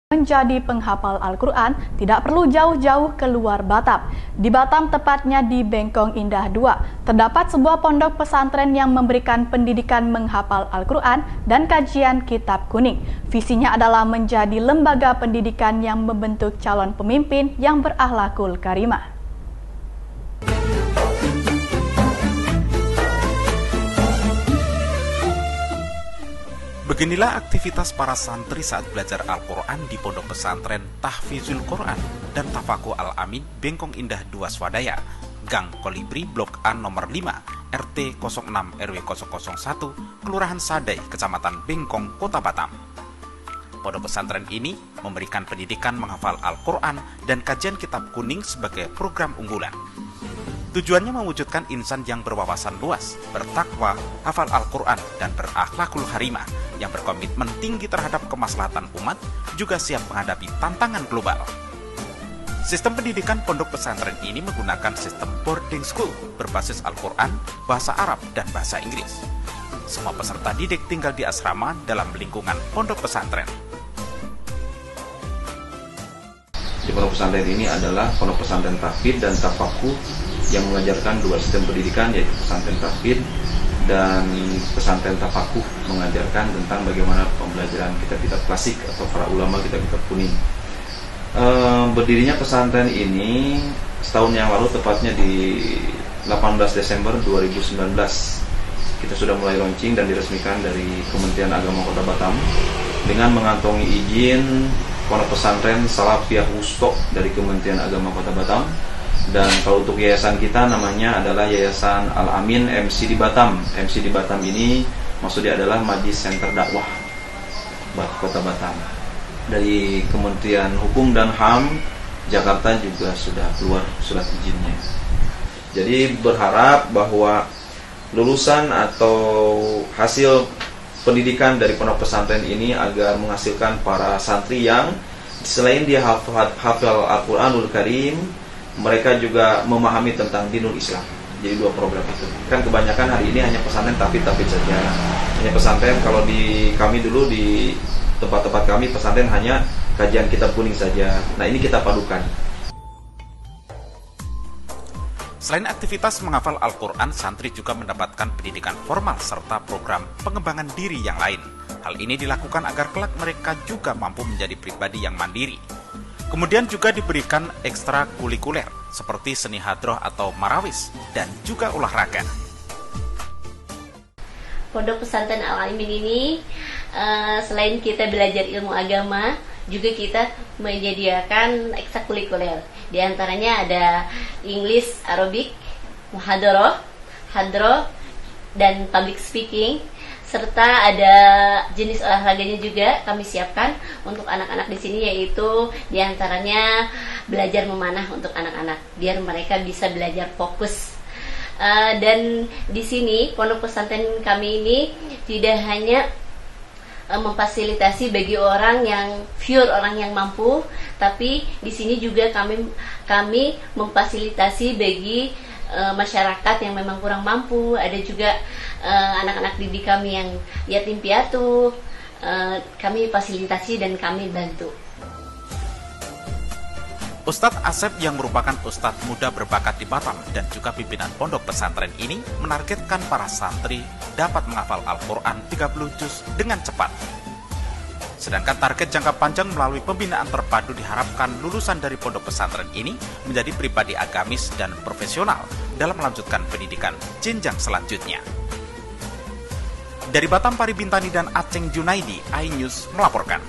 Menjadi penghafal Al-Quran tidak perlu jauh-jauh keluar Batam. Di Batam, tepatnya di Bengkong Indah 2, terdapat sebuah pondok pesantren yang memberikan pendidikan menghafal Al-Quran dan kajian kitab kuning. Visinya adalah menjadi lembaga pendidikan yang membentuk calon pemimpin yang berakhlakul karimah. Beginilah aktivitas para santri saat belajar Al-Quran di Pondok Pesantren Tahfizul Quran dan Tafakuh Al-Amin, Bengkong Indah 2 Swadaya, Gang Kolibri, Blok A nomor 5, RT 06 RW 001, Kelurahan Sadai, Kecamatan Bengkong, Kota Batam. Pondok pesantren ini memberikan pendidikan menghafal Al-Quran dan kajian kitab kuning sebagai program unggulan. Tujuannya mewujudkan insan yang berwawasan luas, bertakwa, hafal Al-Quran, dan berakhlakul karimah yang berkomitmen tinggi terhadap kemaslahatan umat, juga siap menghadapi tantangan global. Sistem pendidikan pondok pesantren ini menggunakan sistem boarding school berbasis Al-Quran, bahasa Arab, dan bahasa Inggris. Semua peserta didik tinggal di asrama dalam lingkungan pondok pesantren. Di pondok pesantren ini adalah pondok pesantren tahfidz dan tafakuh yang mengajarkan dua sistem pendidikan, yaitu pesantren tahfidz dan pesantren tafakuh, mengajarkan tentang bagaimana pembelajaran kitab-kitab klasik atau para ulama kitab-kitab kuning. Berdirinya pesantren ini setahun yang lalu, tepatnya di 18 Desember 2019. Kita sudah mulai launching dan diresmikan dari Kementerian Agama Kota Batam dengan mengantongi izin pondok pesantren Salafiyah Wusto dari Kementerian Agama Kota Batam. Dan kalau untuk yayasan kita namanya adalah Yayasan Al-Amin MC di Batam. MC di Batam ini maksudnya adalah Majlis Center Dakwah Kota Batam. Dari Kementerian Hukum dan HAM Jakarta juga sudah keluar surat izinnya. Jadi berharap bahwa lulusan atau hasil pendidikan dari pondok pesantren ini agar menghasilkan para santri yang selain dia hafal Al-Quranul Karim, mereka juga memahami tentang dinul Islam. Jadi dua program itu. Kan kebanyakan hari ini hanya pesantren tahfidz saja. Hanya pesantren, kalau di kami dulu di tempat-tempat kami pesantren hanya kajian kitab kuning saja. Nah, ini kita padukan. Selain aktivitas menghafal Al-Quran, santri juga mendapatkan pendidikan formal serta program pengembangan diri yang lain. Hal ini dilakukan agar kelak mereka juga mampu menjadi pribadi yang mandiri. Kemudian juga diberikan ekstrakurikuler seperti seni hadroh atau marawis dan juga olahraga. Pondok Pesantren Al-Amin ini selain kita belajar ilmu agama, juga kita menyediakan ekstrakurikuler. Di antaranya ada English, Arabic, muhadharah, hadroh, dan public speaking. Serta ada jenis olahraganya juga kami siapkan untuk anak-anak di sini, yaitu diantaranya belajar memanah untuk anak-anak biar mereka bisa belajar fokus. Dan di sini pondok pesantren kami ini tidak hanya memfasilitasi bagi orang yang pure, orang yang mampu, tapi di sini juga kami memfasilitasi bagi masyarakat yang memang kurang mampu. Ada juga anak-anak didik kami yang yatim piatu, kami fasilitasi dan kami bantu. Ustadz Asep yang merupakan ustadz muda berbakat di Batam dan juga pimpinan pondok pesantren ini menargetkan para santri dapat menghafal Al-Quran 30 juz dengan cepat. Sedangkan target jangka panjang melalui pembinaan terpadu diharapkan lulusan dari pondok pesantren ini menjadi pribadi agamis dan profesional dalam melanjutkan pendidikan jenjang selanjutnya. Dari Batam, Pari Bintani dan Aceng Junaidi, iNews melaporkan.